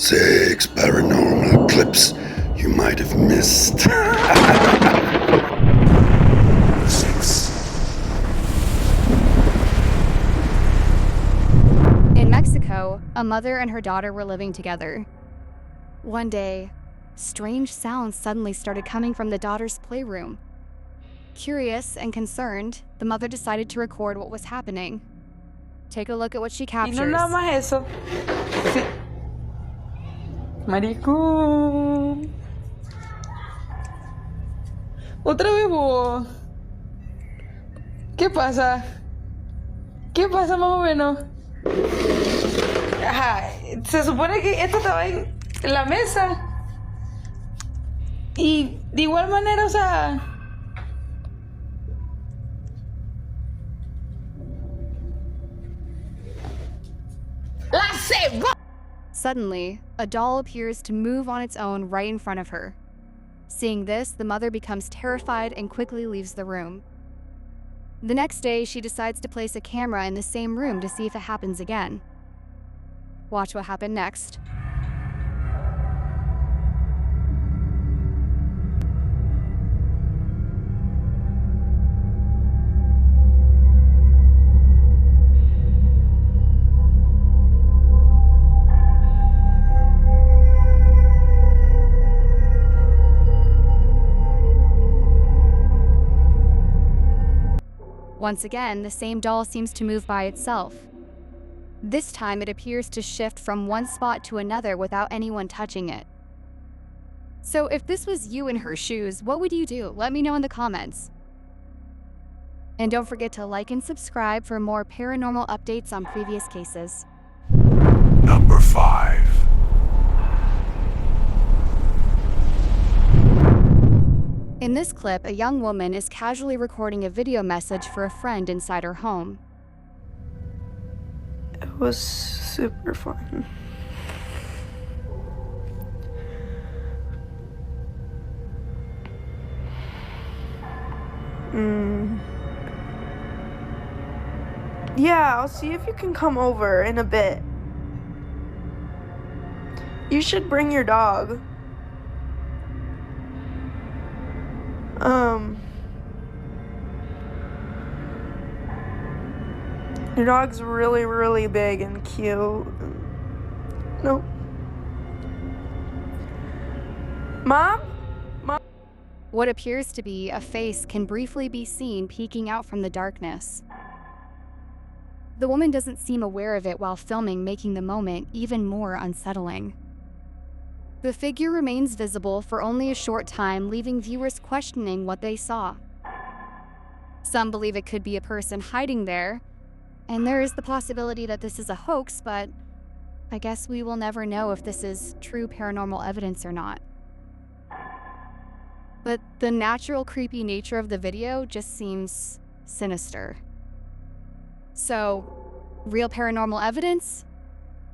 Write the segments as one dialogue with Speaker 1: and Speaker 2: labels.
Speaker 1: 6 paranormal clips you might have missed.
Speaker 2: In Mexico, a mother and her daughter were living together. One day, strange sounds suddenly started coming from the daughter's playroom. Curious and concerned, the mother decided to record what was happening. Take a look at what she captures.
Speaker 3: Y no nada más eso. Sí. Marico. Otra vez vos. ¿Qué pasa? ¿Qué pasa más o menos? Ajá, se supone que esto estaba en la mesa. Y de igual manera, o sea...
Speaker 2: Suddenly, a doll appears to move on its own right in front of her. Seeing this, the mother becomes terrified and quickly leaves the room. The next day, she decides to place a camera in the same room to see if it happens again. Watch what happened next. Once again, the same doll seems to move by itself. This time, it appears to shift from one spot to another without anyone touching it. So if this was you in her shoes, what would you do? Let me know in the comments. And don't forget to like and subscribe for more paranormal updates on previous cases.
Speaker 1: Number 5.
Speaker 2: In this clip, a young woman is casually recording a video message for a friend inside her home.
Speaker 4: It was super fun. Yeah, I'll see if you can come over in a bit. You should bring your dog. Your dog's really, really big and cute. No. Mom?
Speaker 2: What appears to be a face can briefly be seen peeking out from the darkness. The woman doesn't seem aware of it while filming, making the moment even more unsettling. The figure remains visible for only a short time, leaving viewers questioning what they saw. Some believe it could be a person hiding there, and there is the possibility that this is a hoax, but I guess we will never know if this is true paranormal evidence or not. But the natural creepy nature of the video just seems sinister. So, real paranormal evidence?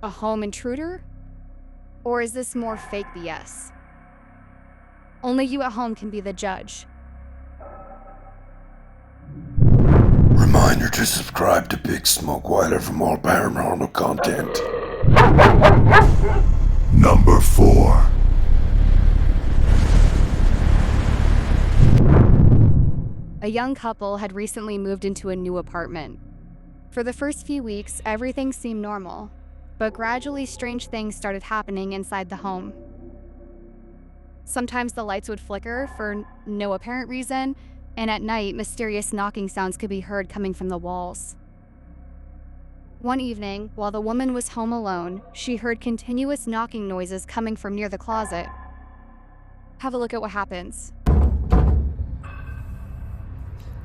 Speaker 2: A home intruder? Or is this more fake BS? Only you at home can be the judge.
Speaker 1: Reminder to subscribe to Big Smokeweiler for more paranormal content. Number 4.
Speaker 2: A young couple had recently moved into a new apartment. For the first few weeks, everything seemed normal, but gradually strange things started happening inside the home. Sometimes the lights would flicker for no apparent reason, and at night, mysterious knocking sounds could be heard coming from the walls. One evening, while the woman was home alone, she heard continuous knocking noises coming from near the closet. Have a look at what happens.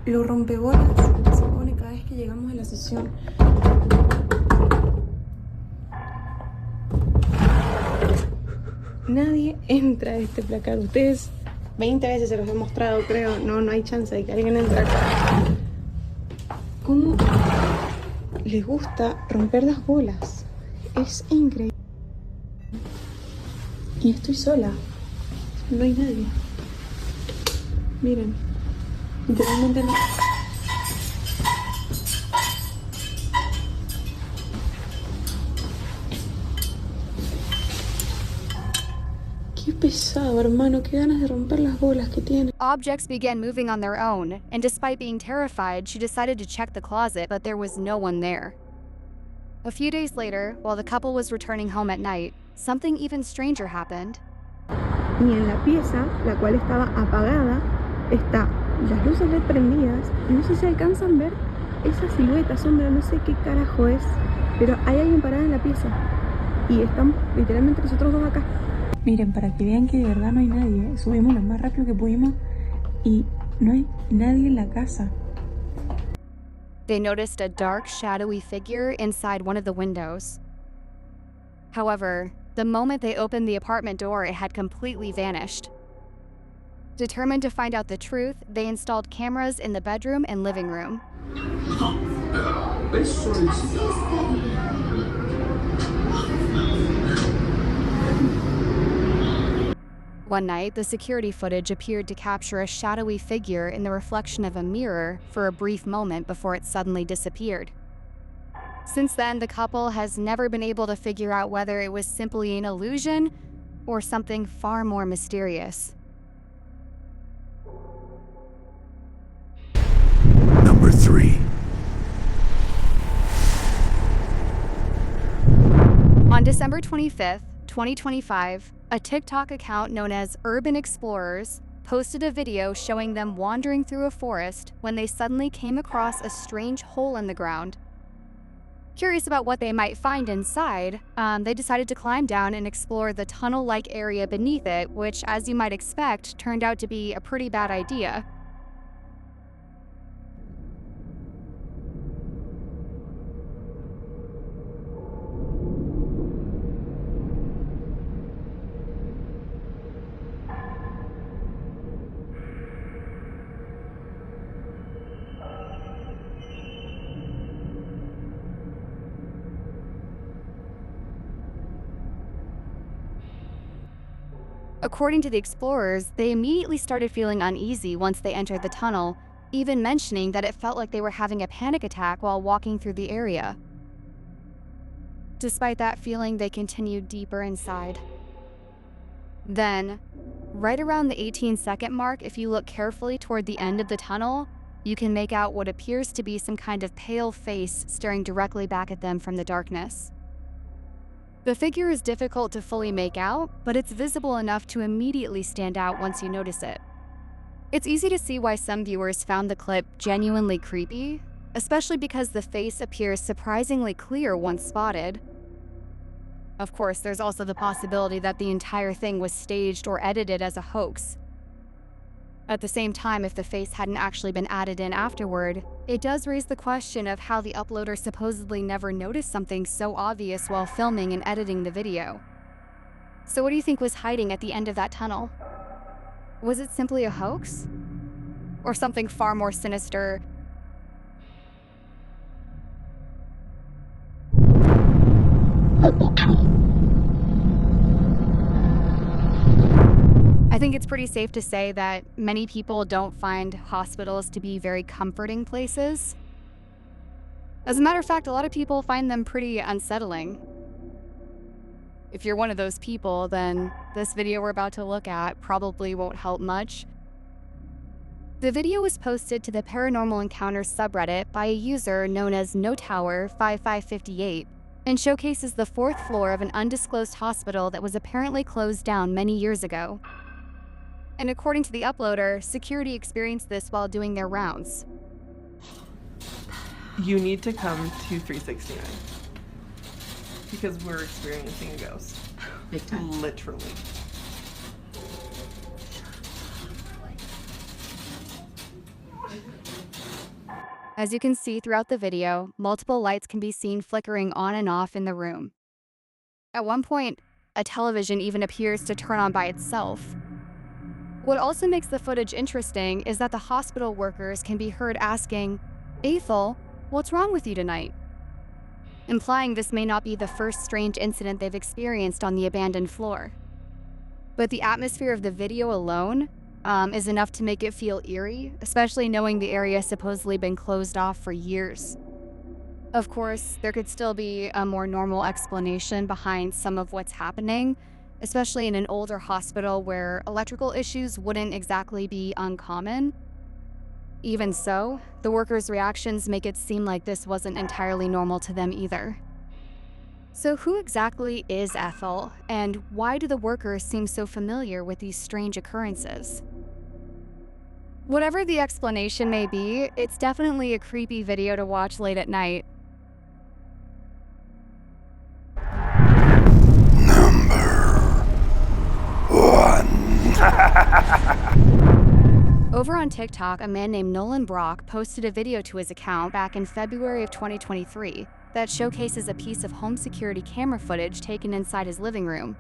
Speaker 4: Los rompebolas se pone cada vez que llegamos a la sesión. Nadie entra a este placar. Ustedes 20 veces se los he mostrado, creo. No hay chance de que alguien entre acá. ¿Cómo les gusta romper las bolas? Es increíble. Y estoy sola. No hay nadie. Miren. Literalmente no. Qué pesado, hermano. Qué ganas de romper las bolas que tiene.
Speaker 2: Objects began moving on their own, and despite being terrified, she decided to check the closet, but there was no one there. A few days later, while the couple was returning home at night, something even stranger happened.
Speaker 4: Y en la pieza, la cual estaba apagada, está las luces LED prendidas. Y no sé si alcanzan a ver esa silueta, sombra, no sé qué carajo es, pero hay alguien parado en la pieza. Y estamos literalmente nosotros dos acá. Miren, para que vean que de verdad no hay nadie, subimos lo más rápido que pudimos y no hay nadie en la casa.
Speaker 2: They noticed a dark, shadowy figure inside one of the windows. However, the moment they opened the apartment door, it had completely vanished. Determined to find out the truth, they installed cameras in the bedroom and living room. One night, the security footage appeared to capture a shadowy figure in the reflection of a mirror for a brief moment before it suddenly disappeared. Since then, the couple has never been able to figure out whether it was simply an illusion or something far more mysterious.
Speaker 1: Number 3.
Speaker 2: On December 25th, 2025, a TikTok account known as Urban Explorers posted a video showing them wandering through a forest when they suddenly came across a strange hole in the ground. Curious about what they might find inside, they decided to climb down and explore the tunnel-like area beneath it, which, as you might expect, turned out to be a pretty bad idea. According to the explorers, they immediately started feeling uneasy once they entered the tunnel, even mentioning that it felt like they were having a panic attack while walking through the area. Despite that feeling, they continued deeper inside. Then, right around the 18-second mark, if you look carefully toward the end of the tunnel, you can make out what appears to be some kind of pale face staring directly back at them from the darkness. The figure is difficult to fully make out, but it's visible enough to immediately stand out once you notice it. It's easy to see why some viewers found the clip genuinely creepy, especially because the face appears surprisingly clear once spotted. Of course, there's also the possibility that the entire thing was staged or edited as a hoax. At the same time, if the face hadn't actually been added in afterward, it does raise the question of how the uploader supposedly never noticed something so obvious while filming and editing the video. So what do you think was hiding at the end of that tunnel? Was it simply a hoax? Or something far more sinister? I think it's pretty safe to say that many people don't find hospitals to be very comforting places. As a matter of fact, a lot of people find them pretty unsettling. If you're one of those people, then this video we're about to look at probably won't help much. The video was posted to the Paranormal Encounters subreddit by a user known as NoTower5558 and showcases the 4th floor of an undisclosed hospital that was apparently closed down many years ago. And according to the uploader, security experienced this while doing their rounds.
Speaker 3: You need to come to 369 because we're experiencing a ghost.
Speaker 5: Big time.
Speaker 3: Literally.
Speaker 2: As you can see throughout the video, multiple lights can be seen flickering on and off in the room. At one point, a television even appears to turn on by itself. What also makes the footage interesting is that the hospital workers can be heard asking, "Ethel, what's wrong with you tonight?" Implying this may not be the first strange incident they've experienced on the abandoned floor. But the atmosphere of the video alone is enough to make it feel eerie, especially knowing the area has supposedly been closed off for years. Of course, there could still be a more normal explanation behind some of what's happening, especially in an older hospital where electrical issues wouldn't exactly be uncommon. Even so, the workers' reactions make it seem like this wasn't entirely normal to them either. So who exactly is Ethel, and why do the workers seem so familiar with these strange occurrences? Whatever the explanation may be, it's definitely a creepy video to watch late at night.
Speaker 1: Number 1.
Speaker 2: Over on TikTok, a man named Nolan Brock posted a video to his account back in February of 2023 that showcases a piece of home security camera footage taken inside his living room.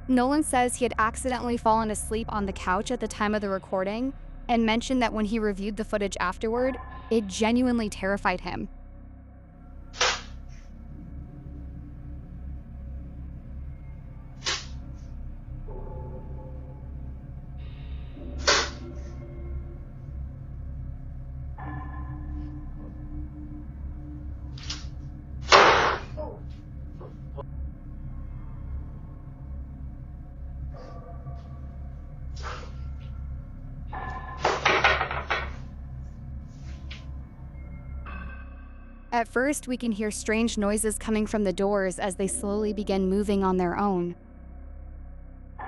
Speaker 2: Nolan says he had accidentally fallen asleep on the couch at the time of the recording and mentioned that when he reviewed the footage afterward, it genuinely terrified him. At first, we can hear strange noises coming from the doors as they slowly begin moving on their own.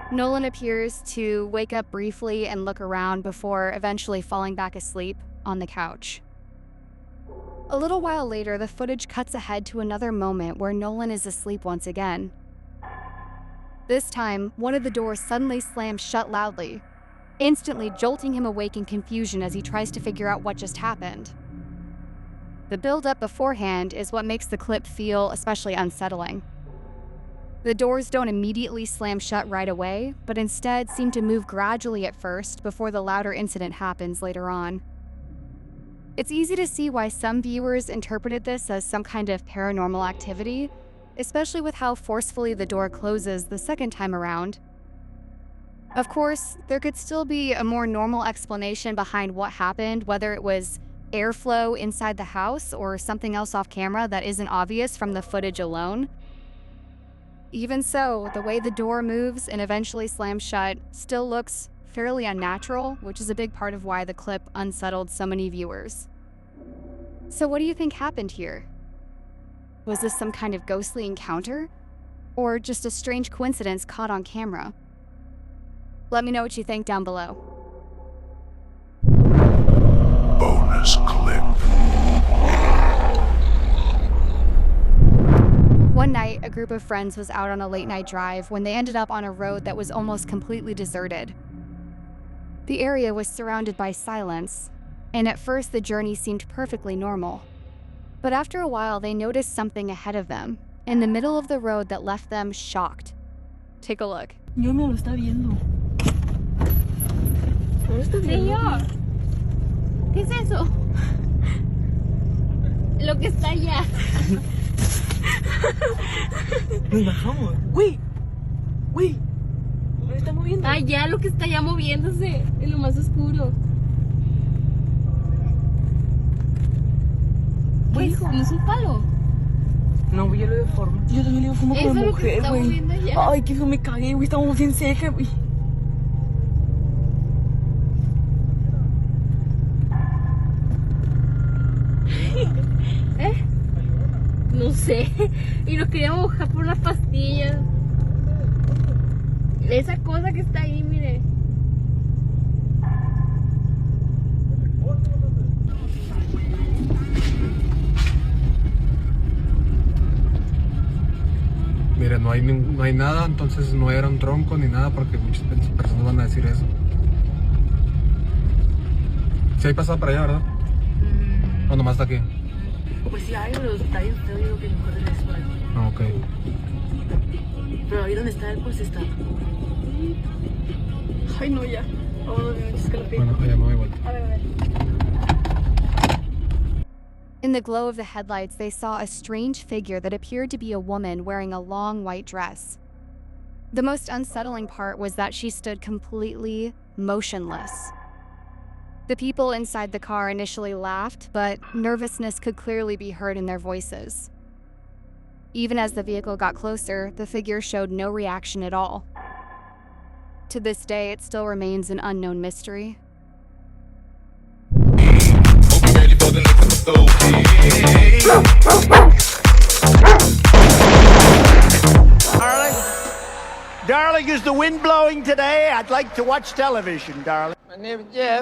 Speaker 2: Nolan appears to wake up briefly and look around before eventually falling back asleep on the couch. A little while later, the footage cuts ahead to another moment where Nolan is asleep once again. This time, one of the doors suddenly slams shut loudly, instantly jolting him awake in confusion as he tries to figure out what just happened. The build-up beforehand is what makes the clip feel especially unsettling. The doors don't immediately slam shut right away, but instead seem to move gradually at first before the louder incident happens later on. It's easy to see why some viewers interpreted this as some kind of paranormal activity, especially with how forcefully the door closes the second time around. Of course, there could still be a more normal explanation behind what happened, whether it was airflow inside the house or something else off camera that isn't obvious from the footage alone. Even so, the way the door moves and eventually slams shut still looks fairly unnatural, which is a big part of why the clip unsettled so many viewers. So what do you think happened here? Was this some kind of ghostly encounter? Or just a strange coincidence caught on camera? Let me know what you think down below.
Speaker 1: Bonus clip.
Speaker 2: One night, a group of friends was out on a late-night drive when they ended up on a road that was almost completely deserted. The area was surrounded by silence, and at first the journey seemed perfectly normal. But after a while, they noticed something ahead of them, in the middle of the road that left them shocked. Take a look.
Speaker 5: Yo me lo está viendo. ¿No lo está viendo?
Speaker 6: Señor, ¿qué es eso? Lo que está allá.
Speaker 5: Nos bajamos. Güey, güey. Lo está moviendo.
Speaker 6: Allá, lo que está allá moviéndose en lo más oscuro. Güey, no es un palo.
Speaker 5: No, güey, yo lo veo forma. Yo también le veo forma
Speaker 6: Eso
Speaker 5: como
Speaker 6: es lo que
Speaker 5: mujer,
Speaker 6: está
Speaker 5: güey.
Speaker 6: moviendo allá.
Speaker 5: Ay, que me cagué, güey. Estamos bien cerca, güey.
Speaker 6: ¿Eh? No sé. Y nos queríamos bajar por unas pastillas. Esa cosa que está ahí, mire.
Speaker 7: Mira, no hay nada, entonces no era un tronco ni nada porque muchas personas van a decir eso. ¿Sí hay pasado para allá, verdad? ¿O nomás está aquí?
Speaker 5: Pues sí hay, pero está bien feo. Digo que mejor regreso por aquí.
Speaker 7: Ah, ok.
Speaker 5: Pero ahí donde está él, pues está. Ay, no, ya. Oh, es que lo que...
Speaker 7: Bueno, allá me voy igual.
Speaker 5: A ver, a ver.
Speaker 2: In the glow of the headlights, they saw a strange figure that appeared to be a woman wearing a long white dress. The most unsettling part was that she stood completely motionless. The people inside the car initially laughed, but nervousness could clearly be heard in their voices. Even as the vehicle got closer, the figure showed no reaction at all. To this day, it still remains an unknown mystery.
Speaker 8: Darling, is the wind blowing today? I'd like to watch television, darling.
Speaker 9: My name is Jeff.